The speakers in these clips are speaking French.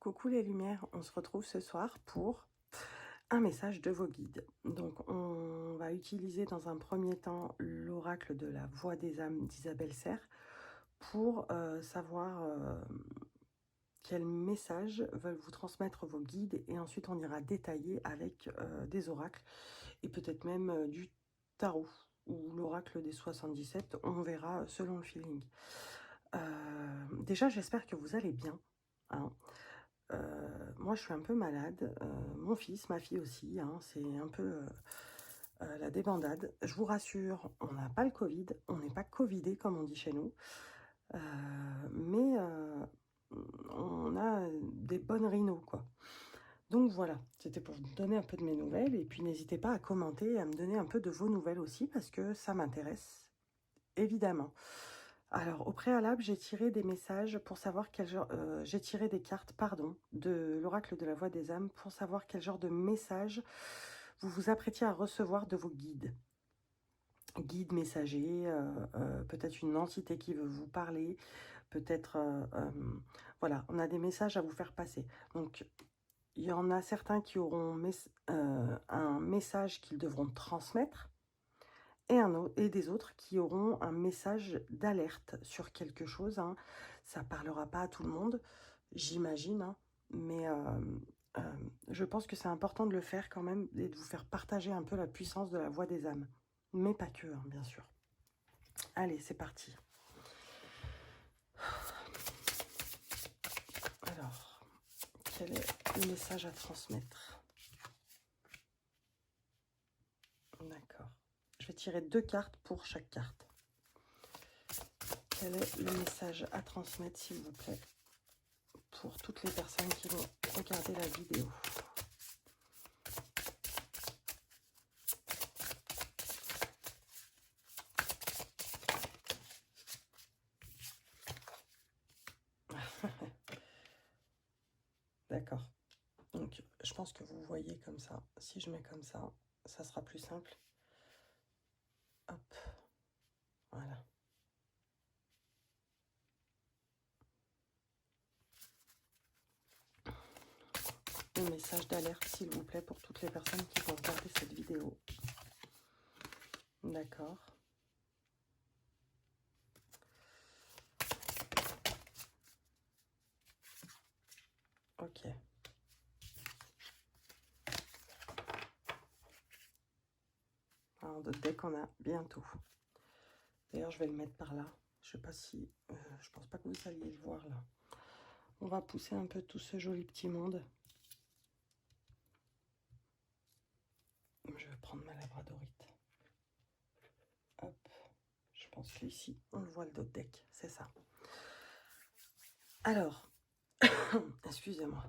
Coucou les lumières, on se retrouve ce soir pour un message de vos guides. Donc on va utiliser dans un premier temps l'oracle de la voix des âmes d'Isabelle Serre pour savoir quel message veulent vous transmettre vos guides, et ensuite on ira détailler avec des oracles et peut-être même du tarot ou l'oracle des 77, on verra selon le feeling. Déjà j'espère que vous allez bien, hein. Moi, je suis un peu malade, mon fils, ma fille aussi, hein, c'est un peu, la débandade. Je vous rassure, on n'a pas le covid, on n'est pas covidé comme on dit chez nous, heu, mais on a des bonnes rhinos, quoi. Donc voilà, c'était pour vous donner un peu de mes nouvelles et puis n'hésitez pas à commenter et à me donner un peu de vos nouvelles aussi parce que ça m'intéresse, évidemment. Alors, au préalable, j'ai tiré des messages pour savoir quel genre... j'ai tiré des cartes, pardon, de l'oracle de la voix des âmes pour savoir quel genre de message vous vous apprêtiez à recevoir de vos guides. Guides messagers, peut-être une entité qui veut vous parler, peut-être... voilà, on a des messages à vous faire passer. Donc, il y en a certains qui auront un message qu'ils devront transmettre, et des autres qui auront un message d'alerte sur quelque chose, hein. Ça parlera pas à tout le monde, j'imagine, hein, mais je pense que c'est important de le faire quand même et de vous faire partager un peu la puissance de la voix des âmes. Mais pas que, hein, bien sûr. Allez, c'est parti. Alors, quel est le message à transmettre? D'accord. Je vais tirer 2 cartes pour chaque carte. Quel est le message à transmettre, s'il vous plaît, pour toutes les personnes qui vont regarder la vidéo? D'accord. Donc, je pense que vous voyez comme ça. Si je mets comme ça sera plus simple. Hop, voilà. Un message d'alerte, s'il vous plaît, pour toutes les personnes qui vont regarder cette vidéo. D'accord. Ok. Alors, de deck, on a bientôt. D'ailleurs, je vais le mettre par là. Je sais pas si... je pense pas que vous alliez le voir, là. On va pousser un peu tout ce joli petit monde. Je vais prendre ma labradorite. Hop. Je pense qu'ici, on le voit, le dos de deck. C'est ça. Alors, excusez-moi.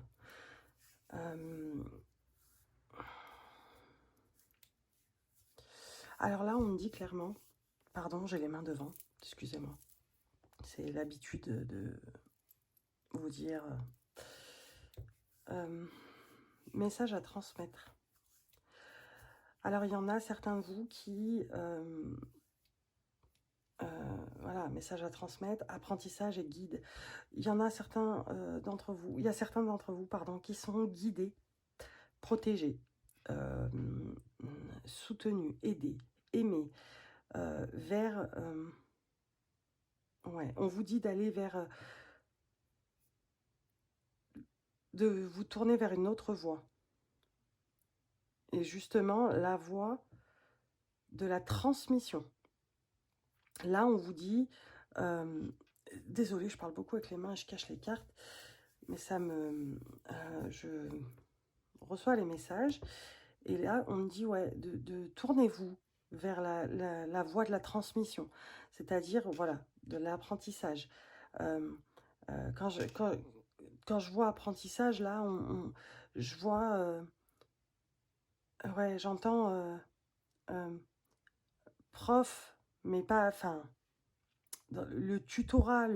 Alors là, on me dit clairement... Pardon, j'ai les mains devant. Excusez-moi. C'est l'habitude de vous dire... message à transmettre. Alors, il y en a certains de vous qui... voilà, message à transmettre, apprentissage et guide. Il y en a certains d'entre vous... Il y a certains d'entre vous, pardon, qui sont guidés, protégés, soutenus, aidés, aimés, vers... ouais, on vous dit d'aller vers... de vous tourner vers une autre voie. Et justement, la voie de la transmission. Là, on vous dit... désolée, je parle beaucoup avec les mains et je cache les cartes, mais ça me... je reçois les messages, et là, on me dit, ouais, de tournez-vous vers la voie de la transmission, c'est-à-dire, voilà, de l'apprentissage. Quand je vois apprentissage, là, je vois... ouais, j'entends prof, mais pas... Enfin, le tutorat,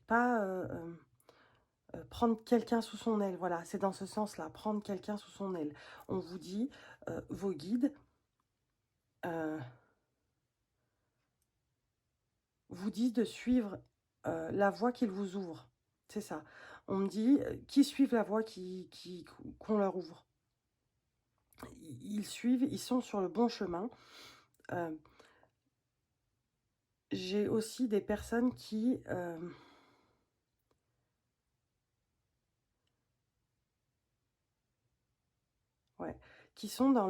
pas prendre quelqu'un sous son aile. Voilà, c'est dans ce sens-là, prendre quelqu'un sous son aile. On vous dit, vos guides vous disent de suivre la voie qu'ils vous ouvrent. C'est ça. On me dit, qui suivent la voie qu'on leur ouvre. Ils suivent, ils sont sur le bon chemin. J'ai aussi des personnes qui... qui sont dans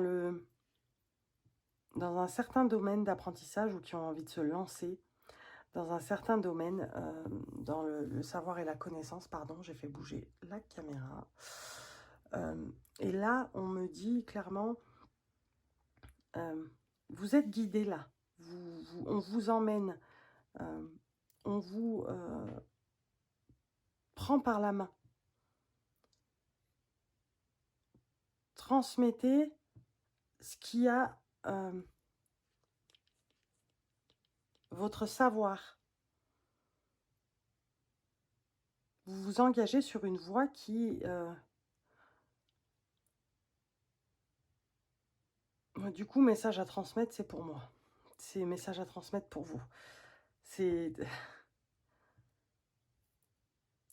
un certain domaine d'apprentissage ou qui ont envie de se lancer dans un certain domaine, dans le savoir et la connaissance. Pardon, j'ai fait bouger la caméra. Et là, on me dit clairement, vous êtes guidés là. On vous emmène, on vous prend par la main. Transmettez ce qui a votre savoir. Vous vous engagez sur une voie qui... du coup, message à transmettre, c'est pour moi. C'est message à transmettre pour vous. C'est...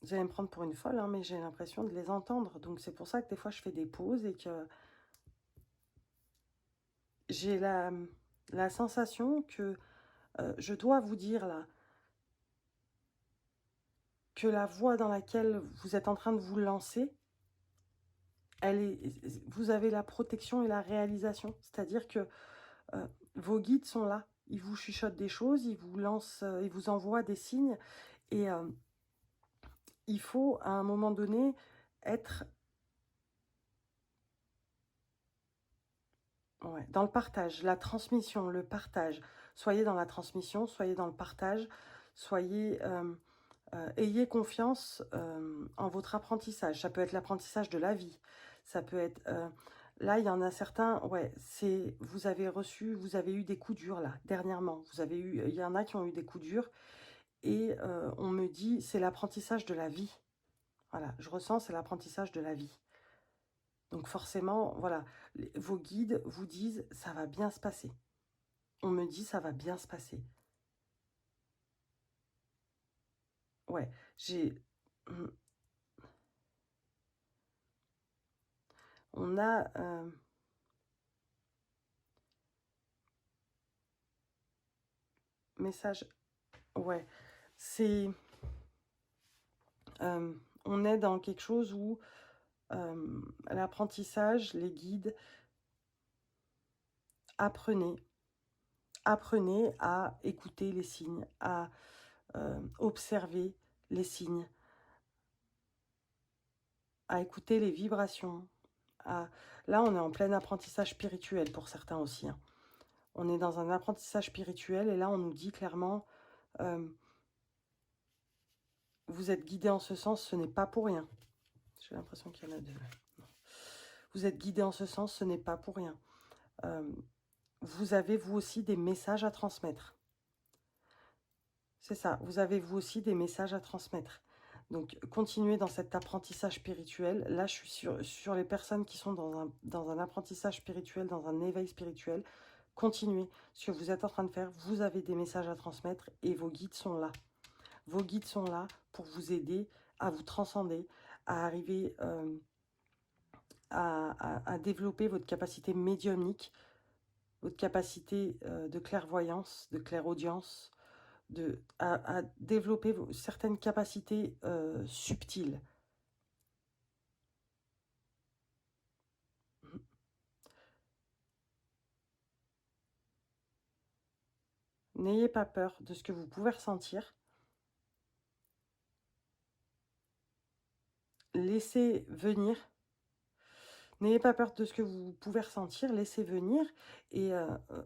Vous allez me prendre pour une folle, hein, mais j'ai l'impression de les entendre. Donc c'est pour ça que des fois je fais des pauses et que j'ai la sensation que je dois vous dire là que la voie dans laquelle vous êtes en train de vous lancer, vous avez la protection et la réalisation. C'est-à-dire que vos guides sont là. Ils vous chuchotent des choses, ils vous lancent, ils vous envoient des signes. Et il faut, à un moment donné, être dans le partage, la transmission, le partage. Soyez dans la transmission, soyez dans le partage, soyez... ayez confiance en votre apprentissage. Ça peut être l'apprentissage de la vie. Ça peut être... là, il y en a certains... vous avez eu des coups durs, là, dernièrement. Il y en a qui ont eu des coups durs. Et on me dit, c'est l'apprentissage de la vie. Voilà, je ressens, c'est l'apprentissage de la vie. Donc forcément, voilà, vos guides vous disent, ça va bien se passer. On me dit, ça va bien se passer. Ouais, on a... message... Ouais, c'est... on est dans quelque chose où l'apprentissage, les guides, apprenez à écouter les signes, à observer les signes, à écouter les vibrations. Là, on est en plein apprentissage spirituel pour certains aussi. Hein. On est dans un apprentissage spirituel et là, on nous dit clairement, vous êtes guidés en ce sens, ce n'est pas pour rien. J'ai l'impression qu'il y en a deux. Non. Vous êtes guidés en ce sens, ce n'est pas pour rien. Vous avez, vous aussi, des messages à transmettre. C'est ça, vous avez, vous aussi, des messages à transmettre. Donc, continuez dans cet apprentissage spirituel. Là, je suis sur les personnes qui sont dans un apprentissage spirituel, dans un éveil spirituel. Continuez ce que vous êtes en train de faire. Vous avez des messages à transmettre et vos guides sont là. Vos guides sont là pour vous aider à vous transcender, à arriver à développer votre capacité médiumnique, votre capacité de clairvoyance, de clairaudience, à développer certaines capacités subtiles. N'ayez pas peur de ce que vous pouvez ressentir. Laissez venir. N'ayez pas peur de ce que vous pouvez ressentir. Laissez venir et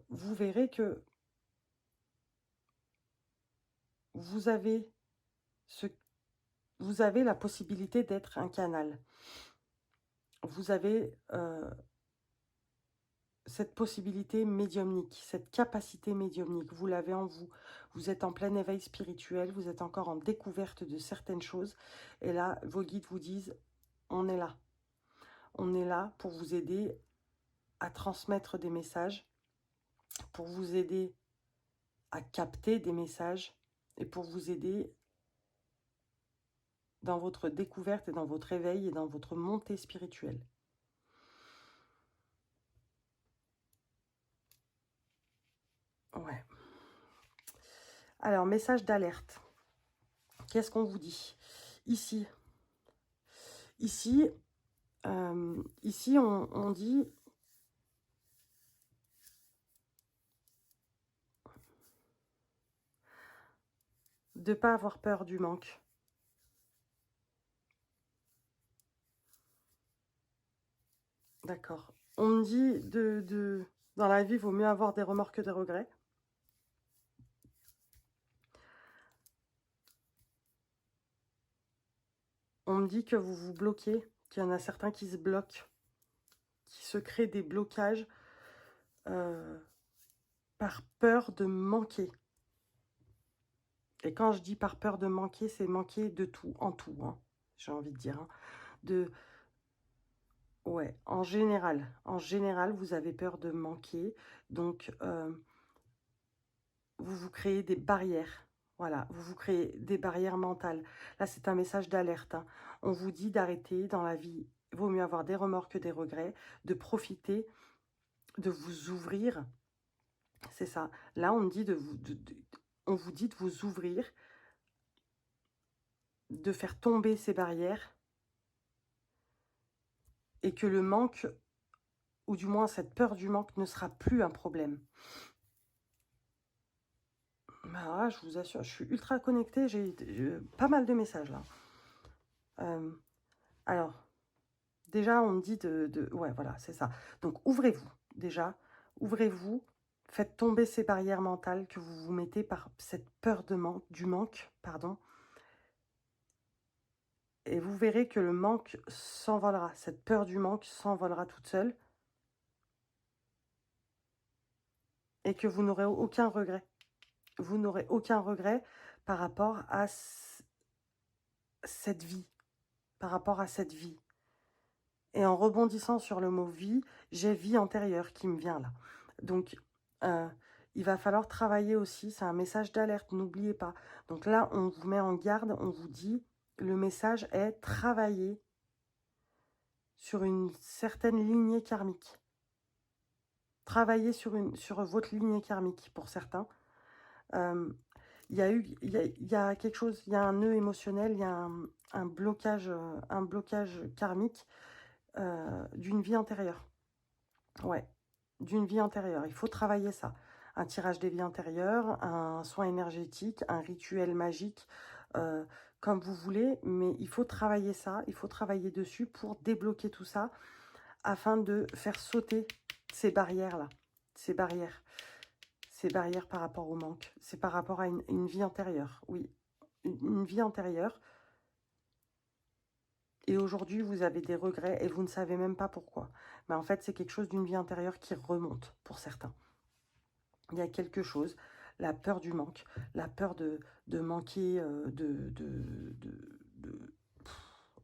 vous verrez que vous avez la possibilité d'être un canal. Vous avez cette possibilité médiumnique, cette capacité médiumnique, vous l'avez en vous. Vous êtes en plein éveil spirituel, vous êtes encore en découverte de certaines choses. Et là, vos guides vous disent, on est là. On est là pour vous aider à transmettre des messages, pour vous aider à capter des messages et pour vous aider dans votre découverte et dans votre éveil et dans votre montée spirituelle. Ouais. Alors, message d'alerte. Qu'est-ce qu'on vous dit? Ici, ici, ici on dit de ne pas avoir peur du manque. D'accord. On me dit dans la vie, il vaut mieux avoir des remords que des regrets. On me dit que vous vous bloquez, qu'il y en a certains qui se bloquent, qui se créent des blocages par peur de manquer. Et quand je dis par peur de manquer, c'est manquer de tout, en tout, hein, j'ai envie de dire. Hein. Ouais, en général, vous avez peur de manquer. Donc, vous vous créez des barrières. Voilà, vous vous créez des barrières mentales. Là, c'est un message d'alerte. Hein. On vous dit d'arrêter dans la vie. Il vaut mieux avoir des remords que des regrets, de profiter, de vous ouvrir. C'est ça. Là, on me dit on vous dit de vous ouvrir, de faire tomber ces barrières et que le manque, ou du moins cette peur du manque, ne sera plus un problème. Bah, je vous assure, je suis ultra connectée, j'ai pas mal de messages là. Alors, déjà, on me dit ouais, voilà, c'est ça. Donc, ouvrez-vous, déjà. Ouvrez-vous, faites tomber ces barrières mentales que vous vous mettez par cette peur du manque, pardon. Et vous verrez que le manque s'envolera. Cette peur du manque s'envolera toute seule. Et que vous n'aurez aucun regret. Vous n'aurez aucun regret par rapport à cette vie. Par rapport à cette vie. Et en rebondissant sur le mot vie, j'ai vie antérieure qui me vient là. Donc, il va falloir travailler aussi. C'est un message d'alerte, n'oubliez pas. Donc là, on vous met en garde, on vous dit, le message est travailler sur une certaine lignée karmique. Travailler sur votre lignée karmique pour certains. Il y a quelque chose, il y a un nœud émotionnel, il y a un blocage karmique d'une vie antérieure. Ouais, d'une vie antérieure. Il faut travailler ça. Un tirage des vies antérieures, un soin énergétique, un rituel magique, comme vous voulez, mais il faut travailler ça, il faut travailler dessus pour débloquer tout ça, afin de faire sauter ces barrières-là, ces barrières par rapport au manque, c'est par rapport à une vie antérieure, oui, une vie antérieure. Et aujourd'hui, vous avez des regrets et vous ne savez même pas pourquoi. Mais en fait, c'est quelque chose d'une vie antérieure qui remonte pour certains. Il y a quelque chose, la peur du manque, la peur de manquer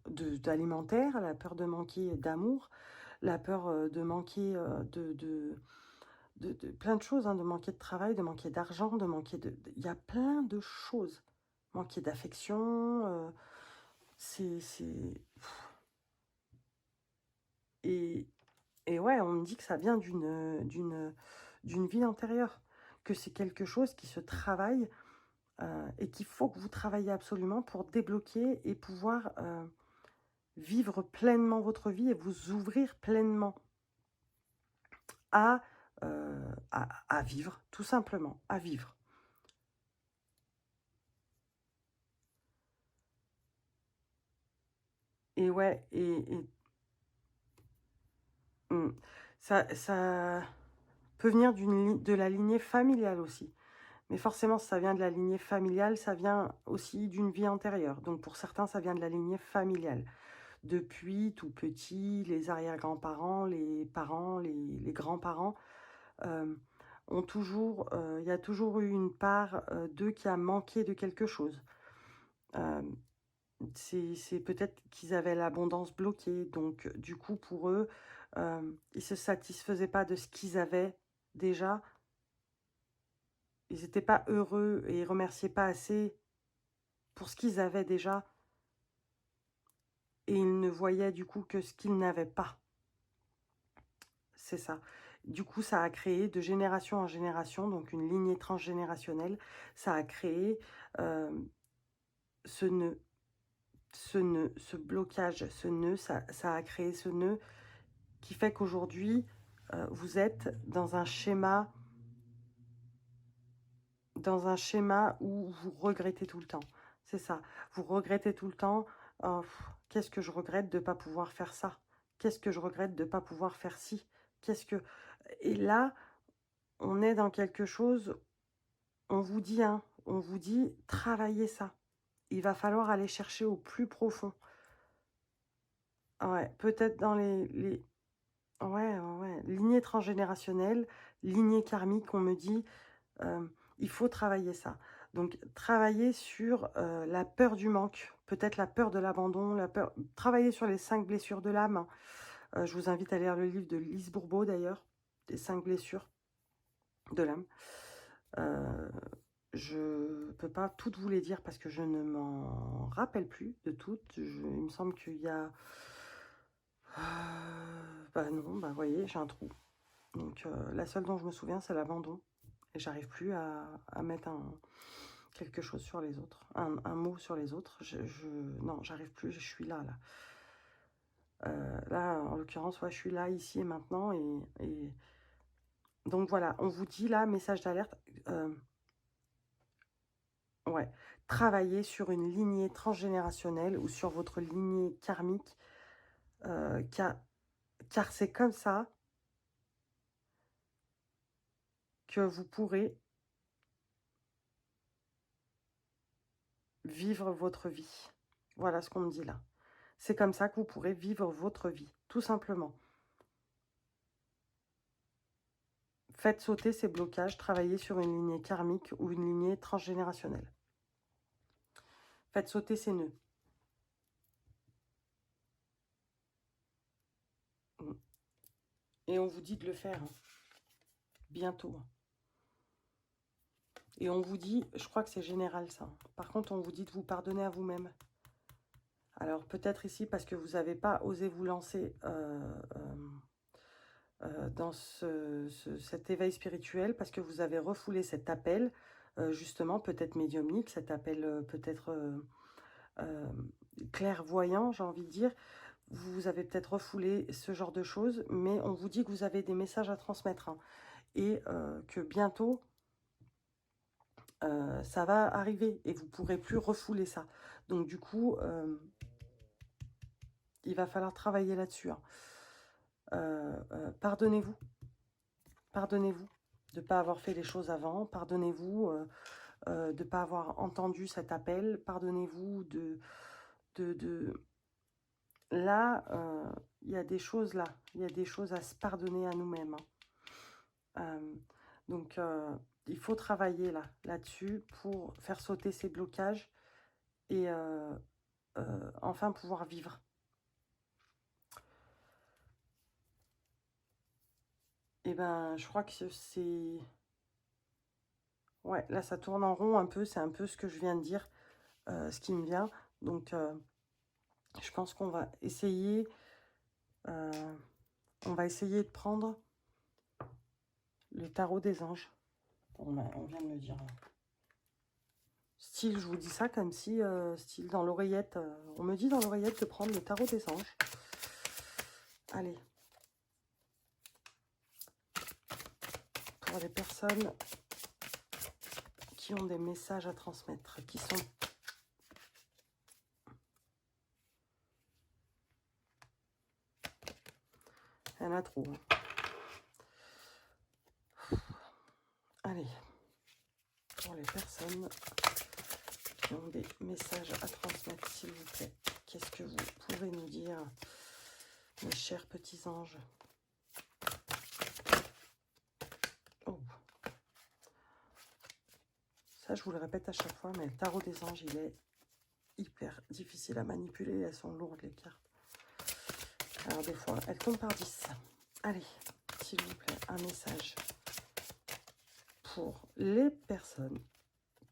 d'alimentaire, la peur de manquer d'amour, la peur de manquer de plein de choses, hein, de manquer de travail, de manquer d'argent, de manquer de... Il y a plein de choses. Manquer d'affection, c'est... Et ouais, on me dit que ça vient d'une vie antérieure, que c'est quelque chose qui se travaille et qu'il faut que vous travaillez absolument pour débloquer et pouvoir vivre pleinement votre vie et vous ouvrir pleinement à vivre, tout simplement, à vivre. Et ouais, ça peut venir de la lignée familiale aussi. Mais forcément, si ça vient de la lignée familiale, ça vient aussi d'une vie antérieure. Donc pour certains, ça vient de la lignée familiale. Depuis tout petit, les arrière-grands-parents, les parents, les grands-parents ont toujours, il y a toujours eu une part d'eux qui a manqué de quelque chose. C'est peut-être qu'ils avaient l'abondance bloquée, donc du coup pour eux, ils se satisfaisaient pas de ce qu'ils avaient déjà. Ils n'étaient pas heureux et ils remerciaient pas assez pour ce qu'ils avaient déjà. et ils ne voyaient du coup que ce qu'ils n'avaient pas. C'est ça. Du coup, ça a créé de génération en génération, donc une lignée transgénérationnelle, ça a créé ce nœud, ce blocage, ce nœud, ça a créé ce nœud qui fait qu'aujourd'hui, vous êtes dans un schéma où vous regrettez tout le temps. C'est ça. Vous regrettez tout le temps. Oh, qu'est-ce que je regrette de ne pas pouvoir faire ça? Qu'est-ce que je regrette de ne pas pouvoir faire ci? Qu'est-ce que... Et là, on est dans quelque chose, on vous dit, travaillez ça. Il va falloir aller chercher au plus profond. Ouais, peut-être dans ouais, lignée transgénérationnelle, lignée karmique, on me dit, il faut travailler ça. Donc, travailler sur la peur du manque, peut-être la peur de l'abandon, travailler sur les 5 blessures de l'âme. Je vous invite à lire le livre de Lise Bourbeau, d'ailleurs, les 5 blessures de l'âme. Je ne peux pas toutes vous les dire parce que je ne m'en rappelle plus de toutes. Il me semble qu'il y a... bah non, bah vous voyez, j'ai un trou. Donc la seule dont je me souviens, c'est l'abandon. Et j'arrive plus à mettre quelque chose sur les autres, un mot sur les autres. Non, j'arrive plus, je suis là. Là, en l'occurrence, ouais, je suis là, ici et maintenant. Et... Donc voilà, on vous dit là, message d'alerte, ouais, travaillez sur une lignée transgénérationnelle ou sur votre lignée karmique, car c'est comme ça que vous pourrez vivre votre vie. Voilà ce qu'on me dit là. C'est comme ça que vous pourrez vivre votre vie, tout simplement. Faites sauter ces blocages, travaillez sur une lignée karmique ou une lignée transgénérationnelle. Faites sauter ces nœuds. Et on vous dit de le faire, hein, bientôt. Et on vous dit, je crois que c'est général ça. Par contre, on vous dit de vous pardonner à vous-même. Alors peut-être ici parce que vous n'avez pas osé vous lancer dans cet éveil spirituel, parce que vous avez refoulé cet appel, justement, peut-être médiumnique, cet appel peut-être clairvoyant, j'ai envie de dire. Vous avez peut-être refoulé ce genre de choses, mais on vous dit que vous avez des messages à transmettre, hein, et que bientôt, ça va arriver et vous ne pourrez plus refouler ça. Donc du coup, il va falloir travailler là-dessus, hein. Pardonnez-vous. Pardonnez-vous de ne pas avoir fait les choses avant. Pardonnez-vous de ne pas avoir entendu cet appel. Pardonnez-vous Là, il y a des choses là. Il y a des choses à se pardonner à nous-mêmes, hein. Donc, il faut travailler là-dessus pour faire sauter ces blocages et enfin pouvoir vivre. Et ben, je crois que c'est... Ouais, là, ça tourne en rond un peu. C'est un peu ce que je viens de dire, ce qui me vient. Donc, je pense qu'on va essayer... on va essayer de prendre le tarot des anges. On vient de me dire... Style, je vous dis ça comme si, style dans l'oreillette, on me dit dans l'oreillette de prendre le tarot des anges. Allez. Pour les personnes qui ont des messages à transmettre, qui sont... Il y en a trop. Allez. Pour les personnes qui ont des messages à transmettre, s'il vous plaît. Qu'est-ce que vous pouvez nous dire, mes chers petits anges? Oh. Ça, je vous le répète à chaque fois, mais le tarot des anges, il est hyper difficile à manipuler. Elles sont lourdes, les cartes. Alors, des fois, elles tombent par 10. Allez, s'il vous plaît, un message pour les personnes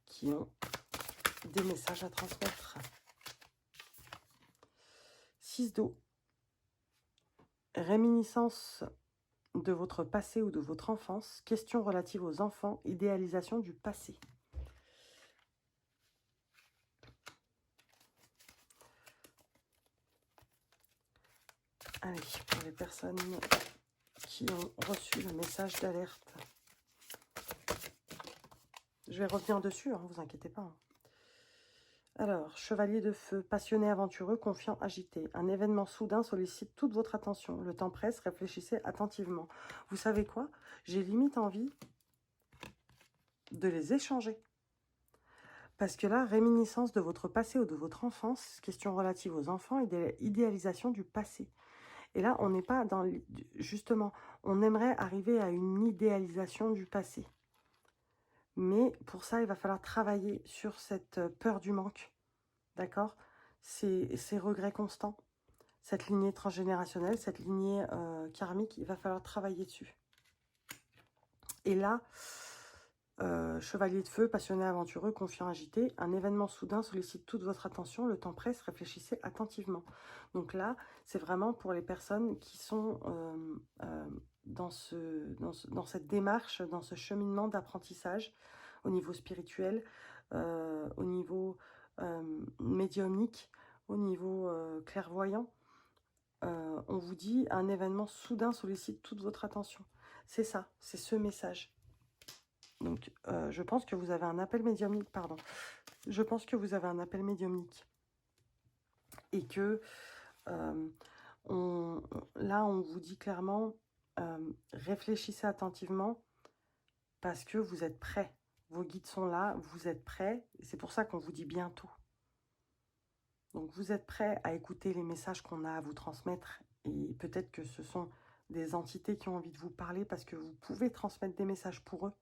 qui ont des messages à transmettre. 6 d'eau. Réminiscence de votre passé ou de votre enfance. Questions relatives aux enfants. Idéalisation du passé. Allez, pour les personnes qui ont reçu le message d'alerte. Je vais revenir dessus, hein, vous inquiétez pas. Hein. Alors, chevalier de feu, passionné, aventureux, confiant, agité. Un événement soudain sollicite toute votre attention. Le temps presse, réfléchissez attentivement. Vous savez quoi? J'ai limite envie de les échanger. Parce que là, réminiscence de votre passé ou de votre enfance, question relative aux enfants, idéalisation du passé. Et là, on n'est pas dans... Justement, on aimerait arriver à une idéalisation du passé. Mais pour ça, il va falloir travailler sur cette peur du manque. D'accord? Ces regrets constants. Cette lignée transgénérationnelle, cette lignée karmique, il va falloir travailler dessus. Et là, chevalier de feu, passionné, aventureux, confiant, agité, un événement soudain sollicite toute votre attention, le temps presse, réfléchissez attentivement. Donc là, c'est vraiment pour les personnes qui sont dans cette démarche, dans ce cheminement d'apprentissage au niveau spirituel, au niveau médiumnique, au niveau clairvoyant. On vous dit, un événement soudain sollicite toute votre attention. C'est ça, c'est ce message. Donc, je pense que vous avez un appel médiumnique, pardon. Je pense que vous avez un appel médiumnique. Et que, là, on vous dit clairement, réfléchissez attentivement parce que vous êtes prêts. Vos guides sont là, vous êtes prêts. C'est pour ça qu'on vous dit bientôt. Donc, vous êtes prêts à écouter les messages qu'on a à vous transmettre. Et peut-être que ce sont des entités qui ont envie de vous parler parce que vous pouvez transmettre des messages pour eux.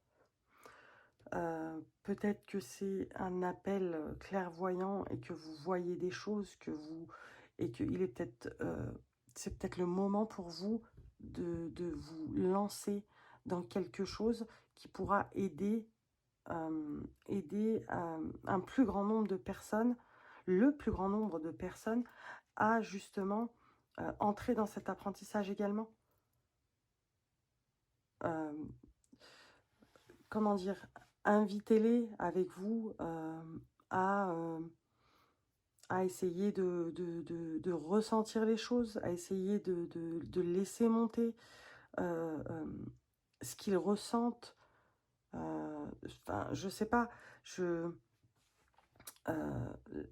Peut-être que c'est un appel clairvoyant et que vous voyez des choses et qu'il est peut-être c'est peut-être le moment pour vous de vous lancer dans quelque chose qui pourra aider un plus grand nombre de personnes, le plus grand nombre de personnes à justement entrer dans cet apprentissage également. Comment dire, invitez-les avec vous à essayer de ressentir les choses, à essayer de laisser monter ce qu'ils ressentent. Enfin, je sais pas,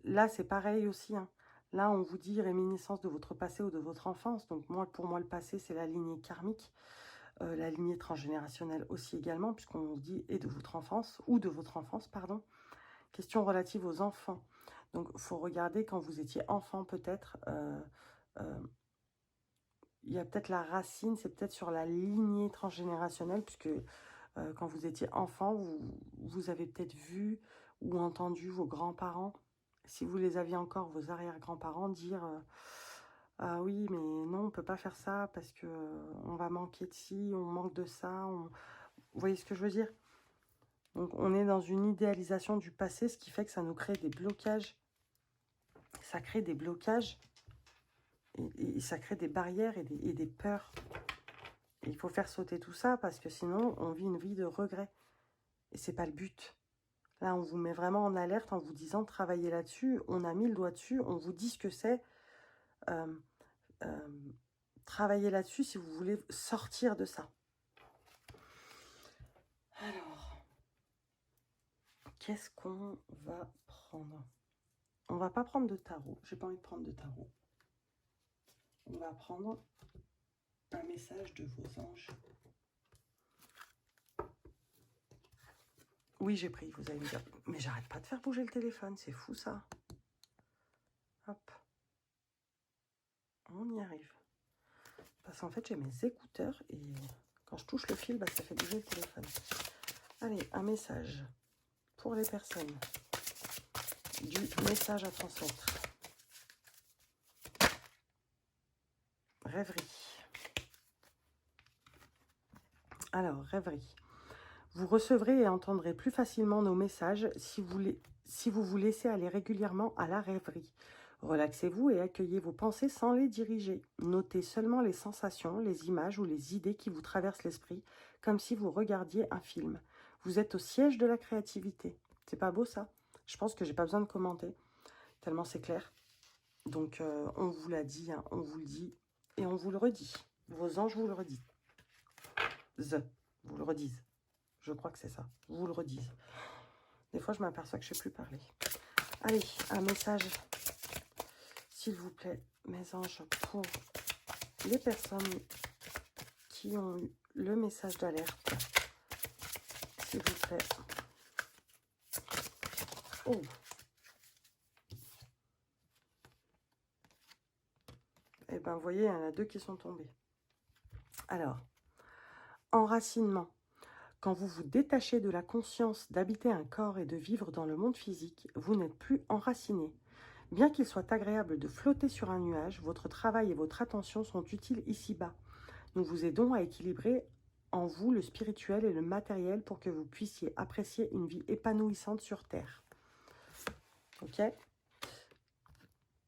là c'est pareil aussi. Hein. Là, on vous dit réminiscence de votre passé ou de votre enfance. Donc pour moi, le passé, c'est la lignée karmique. La lignée transgénérationnelle aussi également, puisqu'on dit et de votre enfance, ou de votre enfance, pardon. Question relative aux enfants. Donc, il faut regarder quand vous étiez enfant, peut-être. Il y a peut-être la racine, c'est peut-être sur la lignée transgénérationnelle, puisque quand vous étiez enfant, vous avez peut-être vu ou entendu vos grands-parents, si vous les aviez encore, vos arrière-grands-parents, dire ah oui, mais non, on ne peut pas faire ça parce que on va manquer de ci, on manque de ça. Vous voyez ce que je veux dire? Donc, on est dans une idéalisation du passé, ce qui fait que ça nous crée des blocages. Ça crée des blocages et ça crée des barrières et des peurs. Et il faut faire sauter tout ça parce que sinon, on vit une vie de regret. Et c'est pas le but. Là, on vous met vraiment en alerte en vous disant travaillez là-dessus. On a mis le doigt dessus, on vous dit ce que c'est. Travaillez là-dessus si vous voulez sortir de ça. Alors, qu'est-ce qu'on va prendre? On va pas prendre de tarot. J'ai pas envie de prendre de tarot. On va prendre un message de vos anges. Oui, j'ai pris, vous allez me dire. Mais j'arrête pas de faire bouger le téléphone, c'est fou ça. Hop. On y arrive. Parce qu'en fait, j'ai mes écouteurs et quand je touche le fil, bah, ça fait bouger le téléphone. Allez, un message pour les personnes. Du message à transmettre. Rêverie. Alors, rêverie. Vous recevrez et entendrez plus facilement nos messages si vous vous laissez aller régulièrement à la rêverie. Relaxez-vous et accueillez vos pensées sans les diriger. Notez seulement les sensations, les images ou les idées qui vous traversent l'esprit, comme si vous regardiez un film. Vous êtes au siège de la créativité. C'est pas beau ça? Je pense que j'ai pas besoin de commenter, tellement c'est clair. Donc on vous l'a dit, hein, on vous le dit et on vous le redit. Vos anges vous le redisent. Vous le redisent. Je crois que c'est ça. Vous le redisent. Des fois, je m'aperçois que je ne sais plus parler. Allez, un message, s'il vous plaît, mes anges, pour les personnes qui ont eu le message d'alerte. S'il vous plaît. Oh. Eh bien, vous voyez, il y en a deux qui sont tombés. Alors, enracinement. Quand vous vous détachez de la conscience d'habiter un corps et de vivre dans le monde physique, vous n'êtes plus enraciné. Bien qu'il soit agréable de flotter sur un nuage, votre travail et votre attention sont utiles ici-bas. Nous vous aidons à équilibrer en vous le spirituel et le matériel pour que vous puissiez apprécier une vie épanouissante sur Terre. Ok?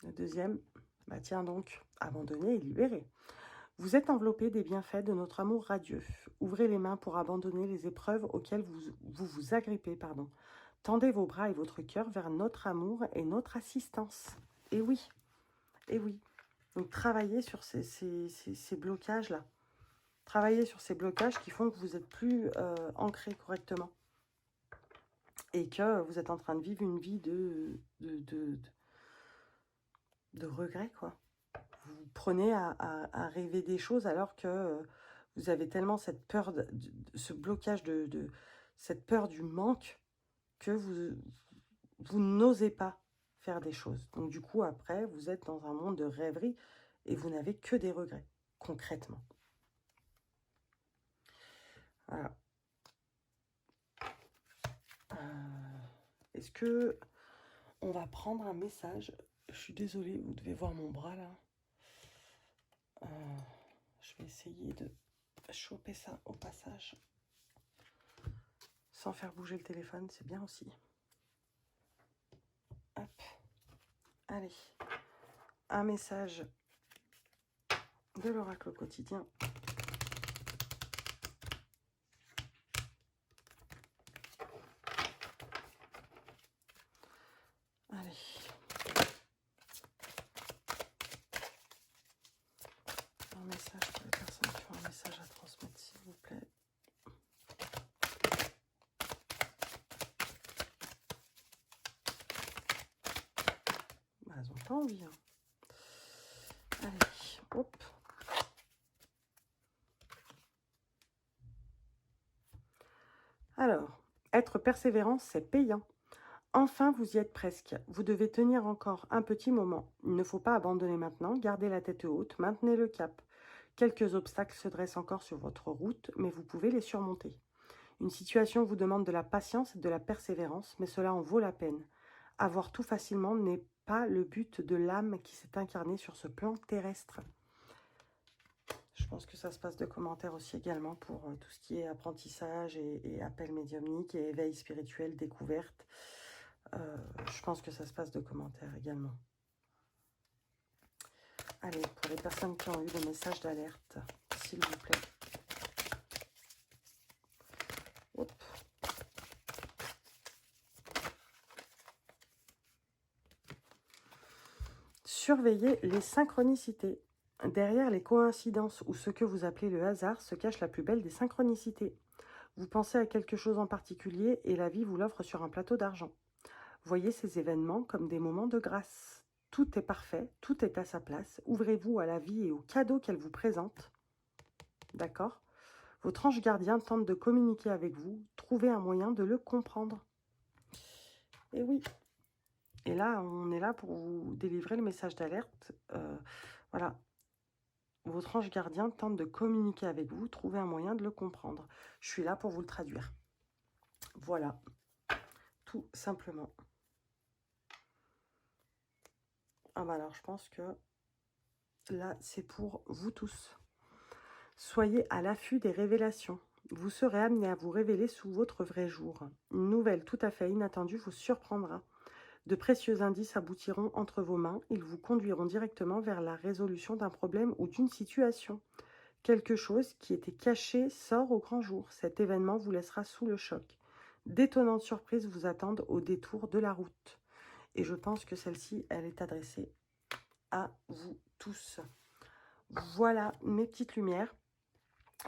Le deuxième, bah tiens donc, abandonner et libérer. Vous êtes enveloppé des bienfaits de notre amour radieux. Ouvrez les mains pour abandonner les épreuves auxquelles vous agrippez. Tendez vos bras et votre cœur vers notre amour et notre assistance. Et oui, et oui. Donc travaillez sur ces blocages-là. Travaillez sur ces blocages qui font que vous n'êtes plus ancré correctement. Et que vous êtes en train de vivre une vie de regret, quoi. Vous prenez à rêver des choses alors que vous avez tellement cette peur, ce blocage cette peur du manque que vous n'osez pas faire des choses. Donc du coup, après, vous êtes dans un monde de rêverie et vous n'avez que des regrets, concrètement. Voilà. Est-ce que on va prendre un message? Je suis désolée, vous devez voir mon bras là. Je vais essayer de choper ça au passage. Sans faire bouger le téléphone, c'est bien aussi. Hop. Allez. Un message de l'oracle au quotidien. Allez. Un message pour les personnes qui ont un message à transmettre, s'il vous plaît. Bah, elles n'ont pas envie. Hein. Allez, hop. Alors, être persévérant, c'est payant. Enfin, vous y êtes presque. Vous devez tenir encore un petit moment. Il ne faut pas abandonner maintenant. Gardez la tête haute, maintenez le cap. Quelques obstacles se dressent encore sur votre route, mais vous pouvez les surmonter. Une situation vous demande de la patience et de la persévérance, mais cela en vaut la peine. Avoir tout facilement n'est pas le but de l'âme qui s'est incarnée sur ce plan terrestre. Je pense que ça se passe de commentaires aussi également pour tout ce qui est apprentissage et appel médiumnique et éveil spirituel, découverte. Je pense que ça se passe de commentaires également. Allez, pour les personnes qui ont eu des messages d'alerte, s'il vous plaît. Hop. Surveillez les synchronicités. Derrière les coïncidences ou ce que vous appelez le hasard se cache la plus belle des synchronicités. Vous pensez à quelque chose en particulier et la vie vous l'offre sur un plateau d'argent. Voyez ces événements comme des moments de grâce. Tout est parfait, tout est à sa place. Ouvrez-vous à la vie et aux cadeaux qu'elle vous présente. D'accord ? Votre ange gardien tente de communiquer avec vous. Trouvez un moyen de le comprendre. Et oui. Et là, on est là pour vous délivrer le message d'alerte. Voilà. Votre ange gardien tente de communiquer avec vous. Trouvez un moyen de le comprendre. Je suis là pour vous le traduire. Voilà. Tout simplement. Ah bah alors, je pense que là, c'est pour vous tous. Soyez à l'affût des révélations. Vous serez amené à vous révéler sous votre vrai jour. Une nouvelle tout à fait inattendue vous surprendra. De précieux indices aboutiront entre vos mains. Ils vous conduiront directement vers la résolution d'un problème ou d'une situation. Quelque chose qui était caché sort au grand jour. Cet événement vous laissera sous le choc. D'étonnantes surprises vous attendent au détour de la route. Et je pense que celle-ci, elle est adressée à vous tous. Voilà mes petites lumières.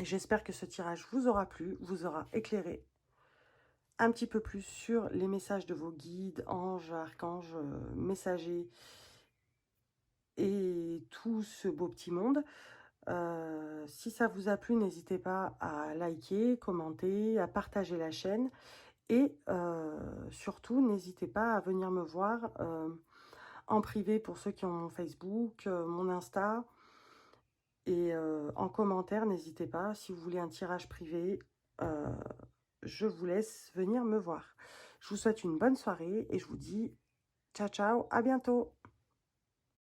J'espère que ce tirage vous aura plu, vous aura éclairé un petit peu plus sur les messages de vos guides, anges, archanges, messagers et tout ce beau petit monde. Si ça vous a plu, n'hésitez pas à liker, commenter, à partager la chaîne et surtout, n'hésitez pas à venir me voir en privé pour ceux qui ont mon Facebook, mon Insta et en commentaire, n'hésitez pas. Si vous voulez un tirage privé, je vous laisse venir me voir. Je vous souhaite une bonne soirée et je vous dis ciao, ciao, à bientôt.